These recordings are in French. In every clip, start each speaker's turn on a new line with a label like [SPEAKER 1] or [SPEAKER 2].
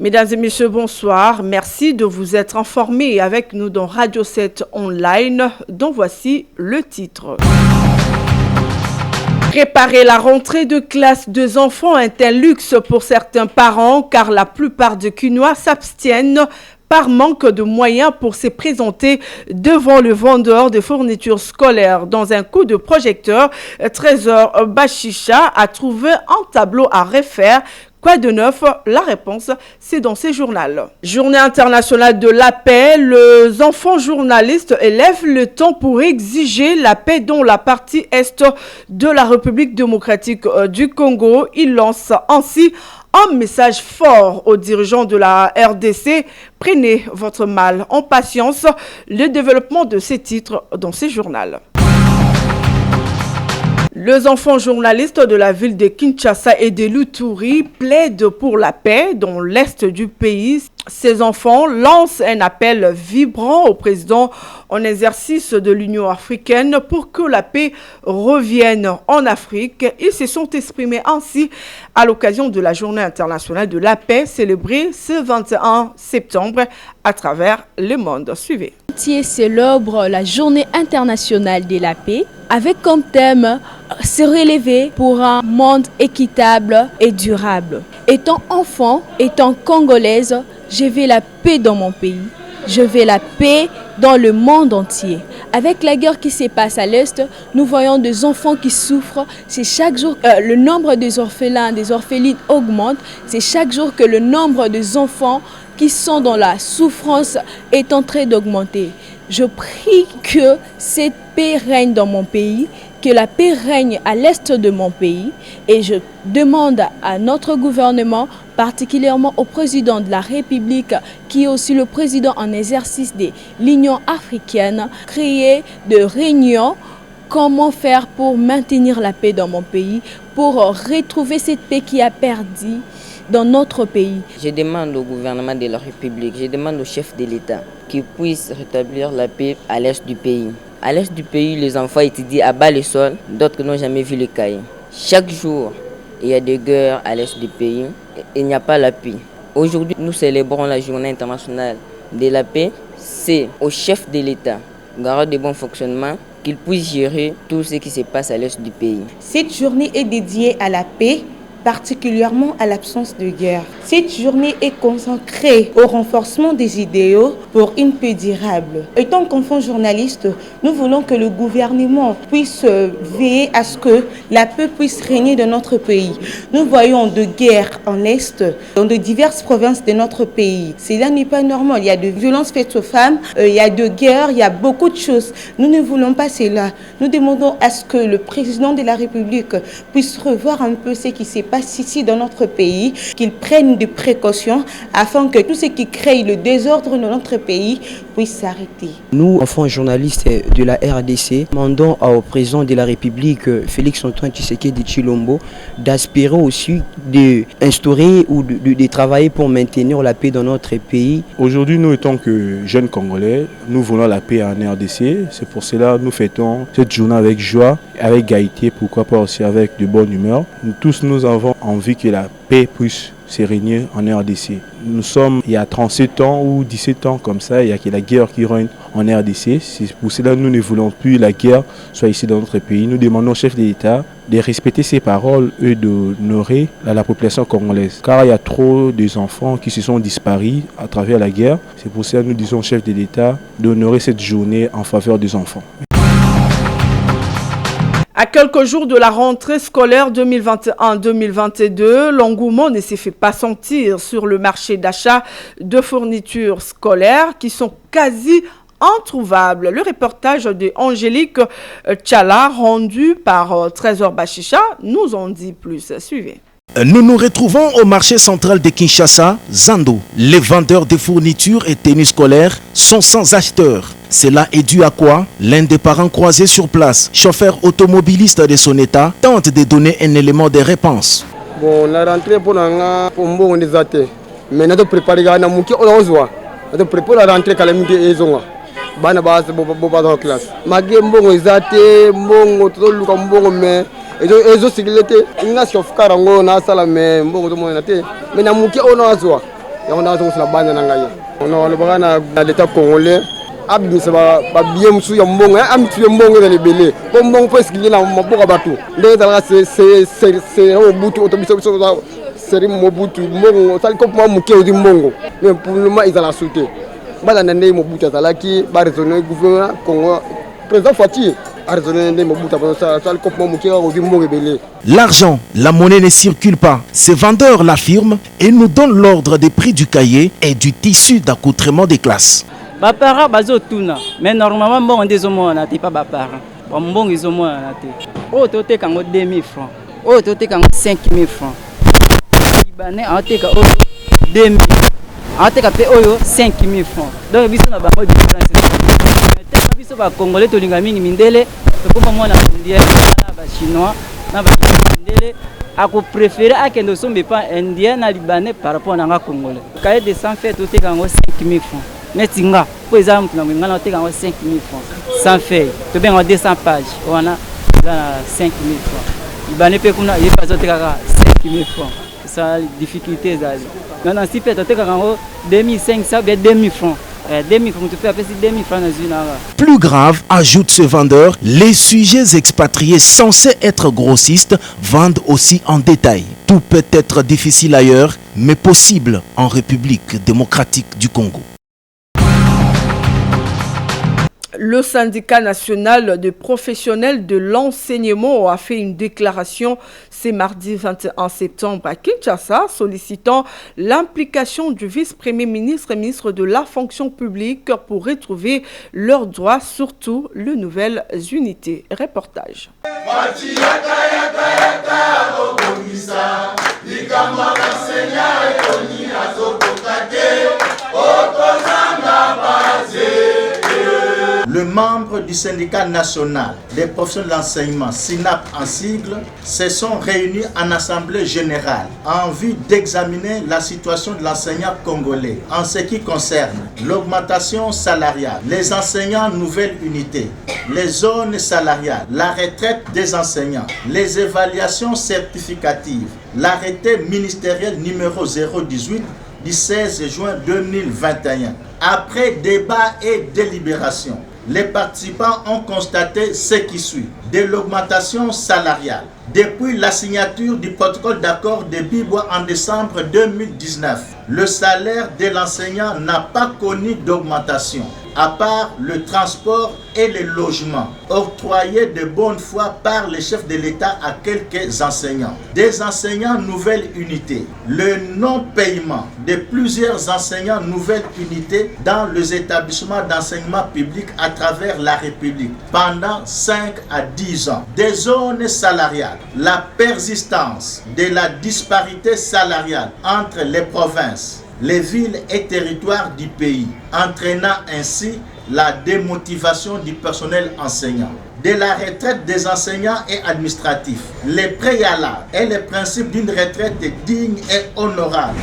[SPEAKER 1] Mesdames et messieurs, bonsoir. Merci de vous être informés avec nous dans Radio 7 Online, dont voici le titre. Préparer la rentrée de classe des enfants est un luxe pour certains parents car la plupart des Quinois s'abstiennent par manque de moyens pour se présenter devant le vendeur de fournitures scolaires. Dans un coup de projecteur, Trésor Bachicha a trouvé un tableau à refaire. Quoi de neuf? La réponse, c'est dans ces journaux. Journée internationale de la paix, les enfants journalistes élèvent le temps pour exiger la paix dans la partie est de la République démocratique du Congo. Ils lancent ainsi un message fort aux dirigeants de la RDC. Prenez votre mal en patience. Le développement de ces titres dans ces journaux. Les enfants journalistes de la ville de Kinshasa et de Luturi plaident pour la paix dans l'est du pays. Ces enfants lancent un appel vibrant au président en exercice de l'Union africaine pour que la paix revienne en Afrique. Ils se sont exprimés ainsi à l'occasion de la Journée internationale de la paix célébrée ce 21 septembre à travers le monde. Suivez.
[SPEAKER 2] Célèbre la Journée internationale de la paix avec comme thème se relever pour un monde équitable et durable. Étant enfant, étant congolaise, je veux la paix dans mon pays. Je veux la paix dans le monde entier. Avec la guerre qui se passe à l'Est, nous voyons des enfants qui souffrent. C'est chaque jour le nombre des orphelins, des orphelines augmente. C'est chaque jour que le nombre des enfants qui sont dans la souffrance est en train d'augmenter. Je prie que cette paix règne dans mon pays, que la paix règne à l'est de mon pays et je demande à notre gouvernement, particulièrement au président de la République, qui est aussi le président en exercice de l'Union africaine, créer des réunions. Comment faire pour maintenir la paix dans mon pays, pour retrouver cette paix qui a perdu dans notre pays.
[SPEAKER 3] Je demande au gouvernement de la République, je demande au chef de l'État qu'il puisse rétablir la paix à l'est du pays. À l'est du pays, les enfants étudient à bas le sol, d'autres n'ont jamais vu le cahier. Chaque jour, il y a des guerres à l'est du pays et il n'y a pas la paix. Aujourd'hui, nous célébrons la Journée internationale de la paix. C'est au chef de l'État, garant de bon fonctionnement, qu'il puisse gérer tout ce qui se passe à l'est du pays.
[SPEAKER 4] Cette journée est dédiée à la paix, particulièrement à l'absence de guerre. Cette journée est consacrée au renforcement des idéaux pour une paix durable. Étant qu'enfants journalistes, nous voulons que le gouvernement puisse veiller à ce que la paix puisse régner dans notre pays. Nous voyons de guerres en Est, dans de diverses provinces de notre pays. Cela n'est pas normal. Il y a de violences faites aux femmes, il y a de guerres, il y a beaucoup de choses. Nous ne voulons pas cela. Nous demandons à ce que le président de la République puisse revoir un peu ce qui s'est passé ici dans notre pays, qu'ils prennent des précautions afin que tout ce qui crée le désordre dans notre pays puisse s'arrêter.
[SPEAKER 5] Nous, enfants journalistes de la RDC, demandons au président de la République, Félix-Antoine Tshisekedi Tshilombo, d'aspirer aussi d'instaurer ou de travailler pour maintenir la paix dans notre pays.
[SPEAKER 6] Aujourd'hui, nous étant que jeunes Congolais, nous voulons la paix en RDC. C'est pour cela que nous fêtons cette journée avec joie, avec gaieté, pourquoi pas aussi avec de bonne humeur. Nous tous, nous avons envie que la paix puisse se régner en RDC. Nous sommes il y a 37 ans ou 17 ans comme ça, il y a que la guerre qui règne en RDC. C'est pour cela que nous ne voulons plus la guerre soit ici dans notre pays. Nous demandons au chef de l'État de respecter ses paroles et d'honorer la population congolaise. Car il y a trop d'enfants qui se sont disparus à travers la guerre. C'est pour cela que nous disons au chef de l'État d'honorer cette journée en faveur des enfants.
[SPEAKER 1] À quelques jours de la rentrée scolaire 2021-2022, l'engouement ne s'est fait pas sentir sur le marché d'achat de fournitures scolaires qui sont quasi introuvables. Le reportage de Angélique Tchala rendu par Trésor Bachicha nous en dit plus. Suivez.
[SPEAKER 7] Nous nous retrouvons au marché central de Kinshasa, Zando. Les vendeurs de fournitures et tenues scolaires sont sans acheteurs. Cela est dû à quoi? L'un des parents croisés sur place, chauffeur automobiliste de son état, tente de donner un élément de réponse.
[SPEAKER 8] Bon, la rentrée pour nous désater. Mais nous préparer la rentrée la rentrée bana base boba dans classe. Magé mbongo izate mbongo to luka mbongo me ezo sigilete ina shofkara ngo na sala me mbongo to mona te. Mais na muki ono azwa. on a la bande on a l'État congolais. Abimisa ba bien musu ya mbongo amtu ya mbongo na lebele ko mbongo po sikili na maboka batu ndenge zala c'est Mobutu otobiso c'est Mobutu mbongo sali ko mo muke odi mbongo mais pour le moment ils ont la sauté bala ndenge Mobutu azalaki ba raisonner gouvernement Congo président Fati a raisonné ndenge Mobutu sali ko mo muke odi mbongo belé.
[SPEAKER 7] L'argent, la monnaie ne circule pas. Ces vendeurs l'affirment et nous donnent l'ordre des prix du cahier et du tissu d'accoutrement des classes.
[SPEAKER 9] Ba parents bazo tuna mais normalement bon désormais on a pas ba parents bon ils ont moins na oh toté kango 2000 francs oh toté kango 5000 francs libanais on te ka 2000 on te ka pe oyo 5000 francs donc biso na bango différence mais biso ba congolais to linga mingi mindele to ko mona indien na ba chinois na ba mindele ako préférer akendo sombe pas indien na libanais par rapport na nga congolais cahier de 100 fait toté kango 5000 francs. Mais tinga, pour exemple, nous avons 5 000 francs, sans feuille, tu as 200 pages, on a 5 000 francs. Il n'y a pas 5 000 francs. C'est la difficulté. Nous avons 2500 ou 2000 francs. 2000 francs, tu peux appeler 2000 francs dans une heure.
[SPEAKER 7] Plus grave, ajoute ce vendeur, les sujets expatriés censés être grossistes vendent aussi en détail. Tout peut être difficile ailleurs, mais possible en République démocratique du Congo.
[SPEAKER 1] Le syndicat national des professionnels de l'enseignement a fait une déclaration ce mardi 21 septembre à Kinshasa sollicitant l'implication du vice-premier ministre et ministre de la fonction publique pour retrouver leurs droits, surtout les nouvelles unités. Reportage.
[SPEAKER 10] Le membre du syndicat national des professionnels de l'enseignement, SINAP en sigle, se sont réunis en assemblée générale en vue d'examiner la situation de l'enseignant congolais en ce qui concerne l'augmentation salariale, les enseignants nouvelle unité, les zones salariales, la retraite des enseignants, les évaluations certificatives, l'arrêté ministériel numéro 018 du 16 juin 2021. Après débat et délibération, les participants ont constaté ce qui suit. De l'augmentation salariale. Depuis la signature du protocole d'accord de Bibois en décembre 2019, le salaire de l'enseignant n'a pas connu d'augmentation, à part le transport et le logement, octroyés de bonne foi par le chef de l'État à quelques enseignants. Des enseignants nouvelle unité, le non-paiement de plusieurs enseignants nouvelle unité dans les établissements d'enseignement public à travers la République pendant 5 à 10 ans. Des zones salariales, la persistance de la disparité salariale entre les provinces, les villes et territoires du pays, entraînant ainsi la démotivation du personnel enseignant. De la retraite des enseignants et administratifs, les préalables et les principes d'une retraite digne et honorable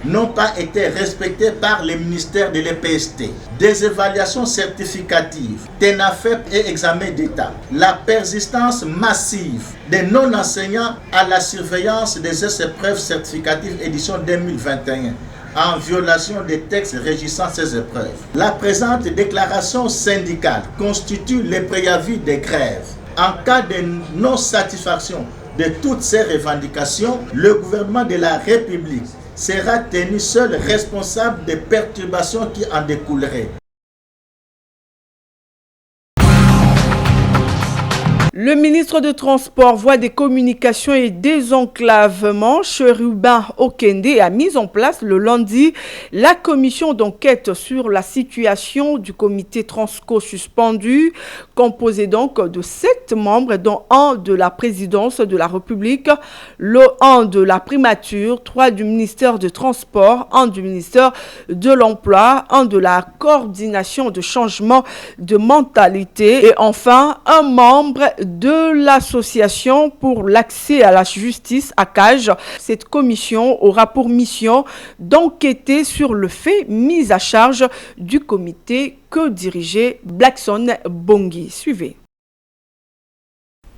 [SPEAKER 10] n'ont pas été respectés par le ministère de l'EPST. Des évaluations certificatives, TENAFEP et examen d'État. La persistance massive des non-enseignants à la surveillance des épreuves certificatives édition 2021. En violation des textes régissant ces épreuves. La présente déclaration syndicale constitue le préavis des grèves. En cas de non-satisfaction de toutes ces revendications, le gouvernement de la République sera tenu seul responsable des perturbations qui en découleraient.
[SPEAKER 1] Le ministre de Transport, Voies des Communications et Désenclavement, Cherubin Okende, a mis en place le lundi la commission d'enquête sur la situation du comité Transco suspendu, composé donc de 7 membres, dont un de la présidence de la République, un de la primature, 3 du ministère de Transport, 1 du ministère de l'Emploi, 1 de la coordination de changement de mentalité et enfin un membre de l'association pour l'accès à la justice à ACAJ. Cette commission aura pour mission d'enquêter sur le fait mis à charge du comité que dirigeait Blackson Bongi. Suivez.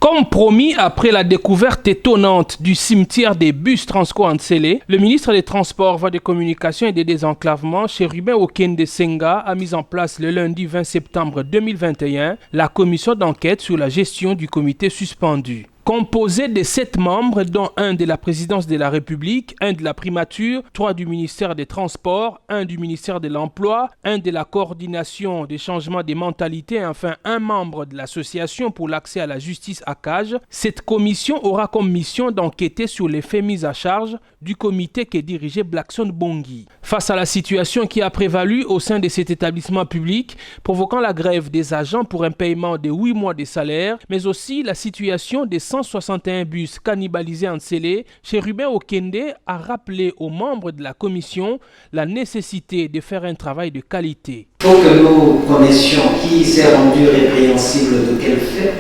[SPEAKER 11] Comme promis, après la découverte étonnante du cimetière des bus Transco en Tsélé, le ministre des Transports, Voies de Communication et des Désenclavements, Chérubin Okende Senga, a mis en place le lundi 20 septembre 2021 la commission d'enquête sur la gestion du comité suspendu. Composé de 7 membres, dont un de la présidence de la République, un de la primature, 3 du ministère des Transports, 1 du ministère de l'Emploi, 1 de la coordination des changements des mentalités et enfin un membre de l'association pour l'accès à la justice ACAJ, cette commission aura comme mission d'enquêter sur les faits mis à charge du comité que dirigeait Blackson Bongi. Face à la situation qui a prévalu au sein de cet établissement public, provoquant la grève des agents pour un paiement de 8 mois de salaire, mais aussi la situation des 161 bus cannibalisés en Tsélé, Chérubin Okende a rappelé aux membres de la commission la nécessité de faire un travail de qualité.
[SPEAKER 12] Il faut que nous connaissions qui s'est rendu répréhensible de quel fait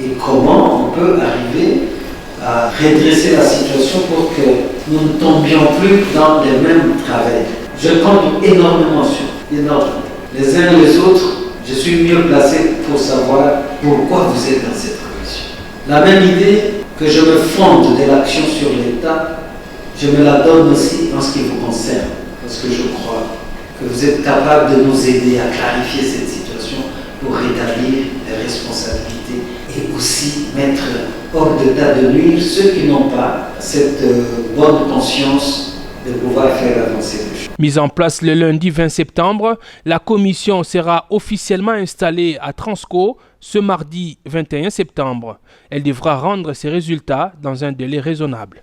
[SPEAKER 12] et comment on peut arriver à redresser la situation pour que nous ne tombions plus dans les mêmes travers. Je compte énormément sur les uns les autres. Je suis mieux placé pour savoir pourquoi vous êtes dans cette commission. La même idée que je me fonde de l'action sur l'État, je me la donne aussi en ce qui vous concerne, parce que je crois que vous êtes capable de nous aider à clarifier cette situation pour rétablir les responsabilités et aussi mettre hors d'état de nuire ceux qui n'ont pas cette bonne conscience de pouvoir faire avancer les choses.
[SPEAKER 11] Mise en place le lundi 20 septembre, la commission sera officiellement installée à Transco ce mardi 21 septembre. Elle devra rendre ses résultats dans un délai raisonnable.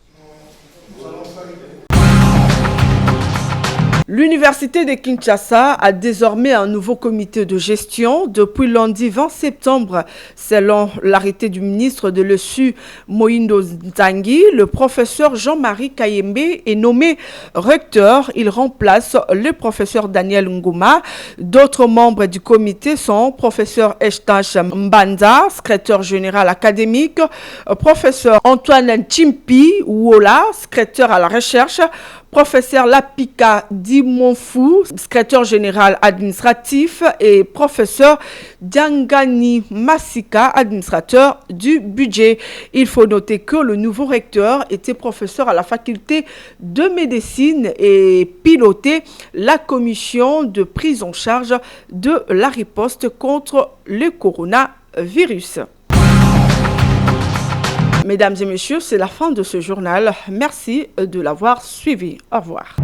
[SPEAKER 1] L'Université de Kinshasa a désormais un nouveau comité de gestion depuis lundi 20 septembre. Selon l'arrêté du ministre de l'ESU, Moïndo Nzangi, le professeur Jean-Marie Kayembe est nommé recteur. Il remplace le professeur Daniel Ngoma. D'autres membres du comité sont professeur Estache Mbanza, secrétaire général académique, professeur Antoine Chimpi Wola, secrétaire à la recherche, professeur Lapika Dimonfou, secrétaire général administratif et professeur Diangani Massika, administrateur du budget. Il faut noter que le nouveau recteur était professeur à la faculté de médecine et pilotait la commission de prise en charge de la riposte contre le coronavirus. Mesdames et messieurs, c'est la fin de ce journal. Merci de l'avoir suivi. Au revoir.